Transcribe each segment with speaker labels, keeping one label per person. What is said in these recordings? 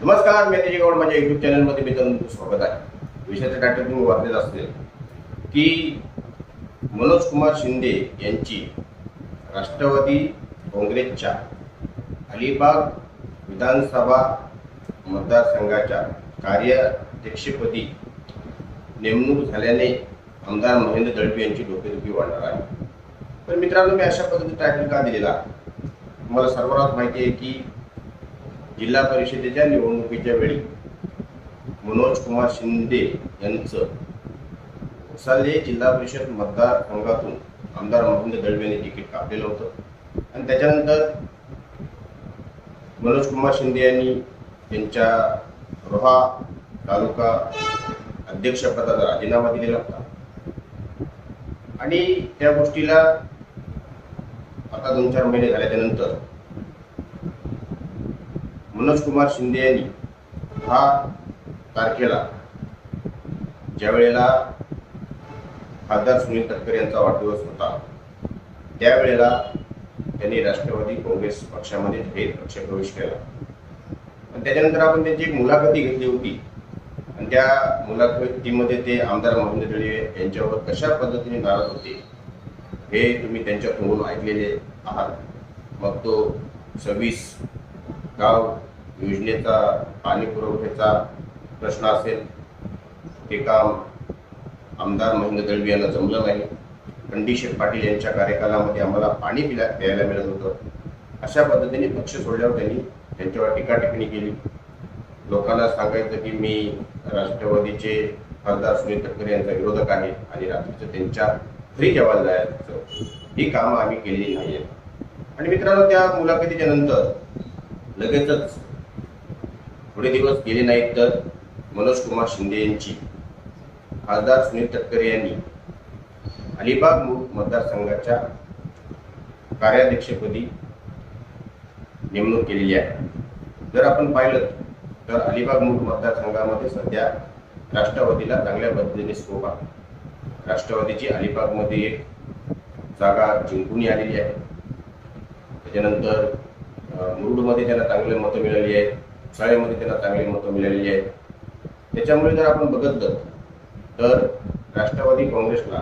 Speaker 1: नमस्कार, मी तेजी गौड माझ्या युट्यूब चॅनलमध्ये मी तुमचं स्वागत आहे. विषयाचं टायटल तुम्ही वाचलेत असेल की मनोज कुमार शिंदे यांची राष्ट्रवादी काँग्रेसच्या अलिबाग विधानसभा मतदारसंघाच्या कार्याध्यक्षपदी नेमणूक झाल्याने आमदार महेंद्र दळवी यांची डोकेदुखी वाढणार आहे. तर मित्रांनो, मी अशा पद्धतीचा टायटल का दिलेला, तुम्हाला सर्वांनाच माहिती आहे की जिल्हा परिषदेच्या निवडणुकीच्या वेळी मनोज कुमार शिंदे यांचं उसाले जिल्हा परिषद मतदारसंघातून आमदार महेंद्र दळवी यांनी तिकीट कापलेलं होतं आणि त्याच्यानंतर मनोज कुमार शिंदे यांनी त्यांच्या रोहा तालुका अध्यक्षपदाचा राजीनामा दिलेला होता आणि त्या गोष्टीला आता 2-4 महिने झाल्याच्यानंतर मनोज कुमार शिंदे यांनी 10 तारखेला ज्या वेळेला खासदार सुनील तटकरे यांचा वाढदिवस होता त्यावेळेला त्यांनी राष्ट्रवादी काँग्रेस पक्षामध्ये थेट पक्षप्रवेश केला आणि त्याच्यानंतर आपण त्यांची एक मुलाखती घेतली होती आणि त्या मुलाखतीमध्ये ते आमदार महेंद्र दळवी यांच्यावर कशा पद्धतीने नाराज होते हे तुम्ही त्यांच्या तोंडून ऐकलेले आहात. मग तो 26 गाव योजनेचा पाणी पुरवठ्याचा प्रश्न असेल, ते काम आमदार महेंद्र दळवी यांना जमलं नाही. रणजित पाटील यांच्या कार्यकालामध्ये आम्हाला पाणी प्यायला मिळत होतं, अशा पद्धतीने पक्ष सोडल्यावर त्यांनी त्यांच्यावर टीका टिप्पणी केली. लोकांना सांगायचं की मी राष्ट्रवादीचे खासदार सुनील तटकरे यांचा विरोधक आहे आणि रात्रीचं त्यांच्या घरी जेवायला जायचं, ही कामं आम्ही केलेली नाही आहेत. आणि मित्रांनो, त्या मुलाखतीच्या नंतर लगेचच थोडे दिवस गेले नाहीत तर मनोज कुमार शिंदे यांची खासदार सुनील तटकरे यांनी अलिबाग मतदारसंघाच्या कार्याध्यक्षपदी नेमणूक केलेली आहे. जर आपण पाहिलं तर अलिबाग मतदारसंघामध्ये सध्या राष्ट्रवादीला चांगल्या पद्धतीने स्कोप आहे. राष्ट्रवादीची अलिबागमध्ये एक जागा जिंकून आलेली आहे. त्याच्यानंतर मुरुडमध्ये त्यांना चांगले मतं मिळाली आहेत, शाळेमध्ये त्यांना चांगली मतं मिळालेली आहेत. त्याच्यामुळे जर आपण बघितलं तर राष्ट्रवादी काँग्रेसला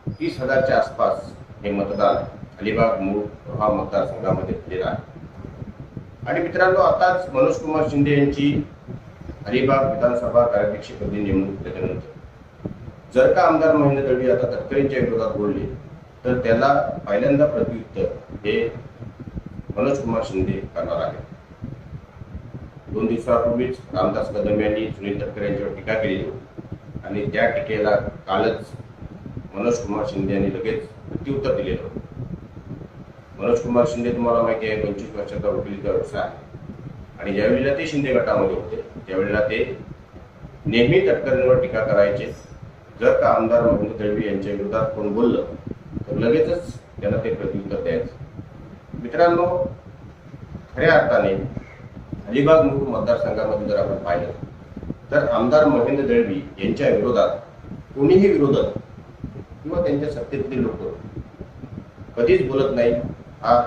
Speaker 1: 30,000च्या आसपास हे मतदान अलिबाग रोहा मतदारसंघामध्ये झालेलं आहे. आणि मित्रांनो, आताच मनोज कुमार शिंदे यांची अलिबाग विधानसभा कार्याध्यक्षपदी नेमणूक केल्यानंतर जर का आमदार महेंद्र दळवी आता तटकरेंच्या विरोधात बोलले तर त्याला पहिल्यांदा प्रत्युत्तर हे मनोज कुमार शिंदे करणार आहे. 2 दिवसापूर्वीच रामदास कदम यांनी सुनील तटकरे यांच्यावर टीका केली होती आणि त्या टीकेला कालच मनोज कुमार शिंदे यांनी लगेच प्रत्युत्तर दिलेलं होतं. मनोज कुमार शिंदे तुम्हाला माहिती आहे 25 वर्षाचा वकिलीचा व्यवसाय आहे आणि ज्यावेळेला ते शिंदे गटामध्ये होते त्यावेळेला ते नेहमी तटकरेंवर टीका करायचे. जर का आमदार महेंद्र दळवी यांच्या विरोधात कोण बोललं तर लगेचच त्यांना ते प्रत्युत्तर द्यायचं. मित्रांनो, खऱ्या अर्थाने अलिबाग मतदारसंघामध्ये जर आपण पाहिलं तर आमदार महेंद्र दळवी यांच्या विरोधात कोणीही विरोधक किंवा त्यांच्या सत्तेतले लोक कधीच बोलत नाही. हा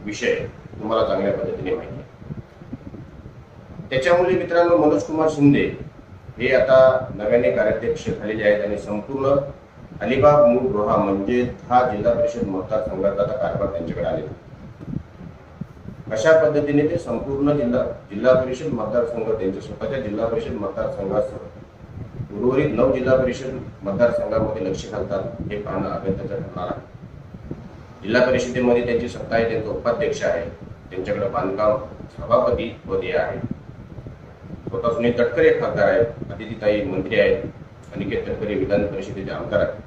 Speaker 1: विषय तुम्हाला चांगल्या पद्धतीने माहिती आहे. त्याच्यामुळे मित्रांनो, मनोज कुमार शिंदे हे आता नव्याने कार्याध्यक्ष झालेले आहेत आणि संपूर्ण अलिबाग रोहा म्हणजे हा जिल्हा परिषद मतदारसंघाचा कारभार त्यांच्याकडे आलेला. अशा पद्धतीने ते संपूर्ण जिल्हा परिषद मतदारसंघ त्यांच्या स्वतःच्या जिल्हा परिषद मतदारसंघासह उर्वरित 9 जिल्हा परिषद मतदारसंघामध्ये लक्ष घालतात, हे पाहणं अगत्याचं ठरणार आहे. जिल्हा परिषदेमध्ये त्यांची सत्ता आहे, त्यांचा उपाध्यक्ष आहे, त्यांच्याकडे बांधकाम सभापती पदे आहे, स्वतः सुनील तटकरे खासदार आहेत, अदितीताई मंत्री आहेत, अनिकेत तटकरे विधान परिषदेचे आमदार आहेत.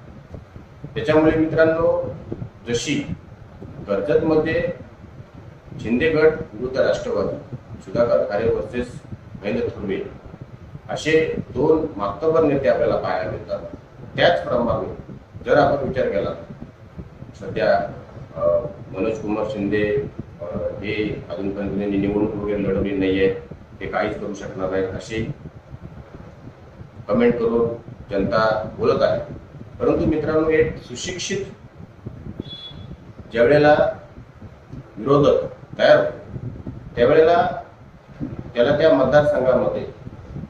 Speaker 1: त्याच्यामुळे मित्रांनो, जशी कर्जतमध्ये शिंदे गट विरुद्ध राष्ट्रवादी, सुधाकर खारे वर्सेस महेंद्र थोरवे असे 2 मातबर नेते आपल्याला पाहायला मिळतात, त्याचप्रमाणे जर आपण विचार केला सध्या मनोज कुमार शिंदे हे अजूनपर्यंत निवडणूक वगैरे लढवली नाही आहे, ते काहीच करू शकणार नाहीत असे कमेंट करून जनता बोलत आहे. परंतु मित्रांनो, एक सुशिक्षित ज्यावेळेला विरोधक तयार होतो त्यावेळेला त्याला त्या मतदारसंघामध्ये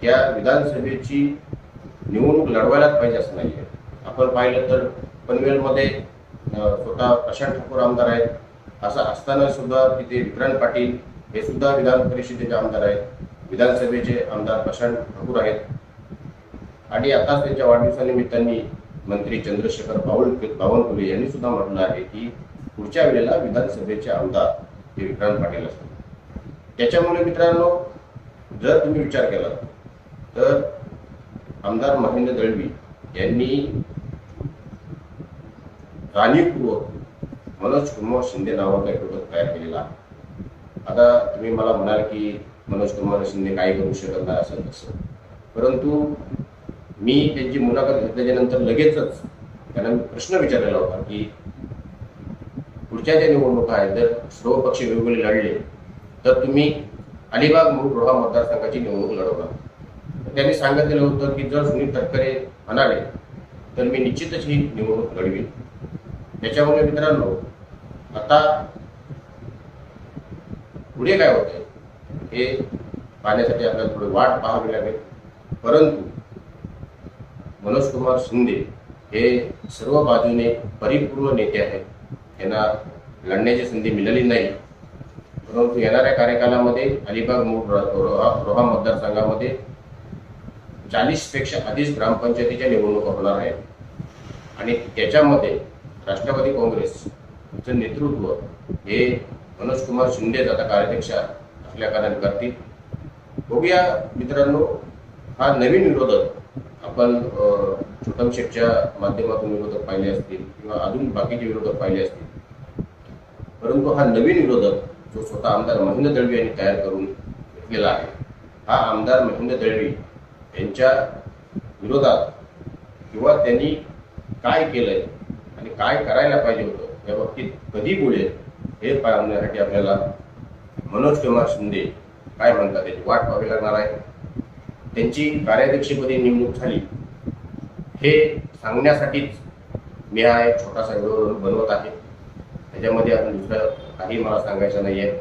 Speaker 1: त्या विधानसभेची निवडणूक लढवायलाच पाहिजे असं नाहीये. आपण पाहिलं तर पनवेलमध्ये स्वतः प्रशांत ठाकूर आमदार आहेत. असं असताना सुद्धा तिथे विक्रांत पाटील हे सुद्धा विधान परिषदेचे आमदार आहेत, विधानसभेचे आमदार प्रशांत ठाकूर आहेत. आणि आताच त्यांच्या वाढदिवसानिमित्ताने मंत्री चंद्रशेखर बावनकुळे यांनी सुद्धा म्हटलं आहे की पुढच्या वेळेला विधानसभेचे आमदार हे विक्रांत पाटील असतात. त्याच्यामुळे मित्रांनो, जर तुम्ही विचार केला तर आमदार महेंद्र दळवी यांनी जाणीवपूर्वक मनोज कुमार शिंदे नावाचा एक घटक तयार केलेला आहे. आता तुम्ही मला म्हणाल की मनोज कुमार शिंदे काय करू शकत नाही असं तसं, परंतु मी त्यांची मुलाखत घेतल्याच्या नंतर लगेचच त्यांना प्रश्न विचारलेला होता की पुढच्या ज्या निवडणुका आहेत जर सर्व पक्ष वेगवेगळे लढले तर तुम्ही अलिबाग मूळ रोहा मतदारसंघाची निवडणूक लढवणार. त्यांनी सांगितलेलं होतं की जर सुनील तटकरे म्हणाले तर मी निश्चितच ही निवडणूक लढवीन. त्याच्यामुळे मित्रांनो, आता पुढे काय होतंय हे पाहण्यासाठी आपल्याला थोडी वाट पाहावी लागेल. परंतु मनोज कुमार शिंदे हे सर्व बाजूने परिपूर्ण नेते आहेत. त्यांना लढण्याची संधी मिळाली नाही, परंतु येणाऱ्या कार्यकालामध्ये अलिबाग मूळ रोहा मतदारसंघामध्ये 40पेक्षा अधिक ग्रामपंचायतीच्या निवडणुका होणार आहेत. आणि त्याच्यामध्ये राष्ट्रवादी काँग्रेसचं नेतृत्व हे मनोज कुमार शिंदे आता कार्याध्यक्ष असल्या कारणाने करतील. बघूया मित्रांनो, हा नवीन विरोधक आपण छोटम शेठच्या माध्यमातून विरोधक पाहिले असतील किंवा अजून बाकीचे विरोधक पाहिले असतील, परंतु हा नवीन विरोधक जो स्वतः आमदार महेंद्र दळवी यांनी तयार करून घेतलेला आहे, हा आमदार महेंद्र दळवी यांच्या विरोधात किंवा त्यांनी काय केलंय आणि काय करायला पाहिजे होतं या बाबतीत कधी बोलेल हे पाहण्यासाठी आपल्याला मनोज कुमार शिंदे काय म्हणतात त्याची वाट पाहावी लागणार आहे. त्यांची कार्याध्यक्षपदी नेमणूक झाली हे सांगण्यासाठीच मी हा एक छोटासा व्हिडिओ बनवत आहे. त्याच्यामध्ये आपण दुसरं काही मला सांगायचं नाही आहे.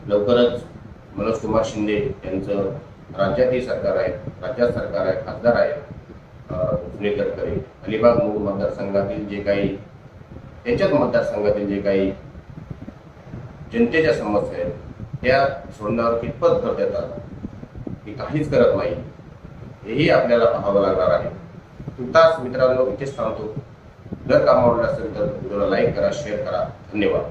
Speaker 1: लवकरच मनोज कुमार शिंदे यांचं राज्यातही सरकार आहे, राज्यात सरकार आहे, खासदार आहे सुनील तटकरे. अलिबाग मूळ मतदारसंघातील जे काही त्यांच्याच मतदारसंघातील जे काही जनतेच्या समस्या आहेत त्या सोडण्यावर कितपत भर देतात हे काहीच करत नाही, हेही आपल्याला पाहावं लागणार आहे. तुर्तास मित्रांनो इथेच थांबतो. जर काम आवडलं असेल तर व्हिडिओला लाईक करा, शेअर करा. धन्यवाद.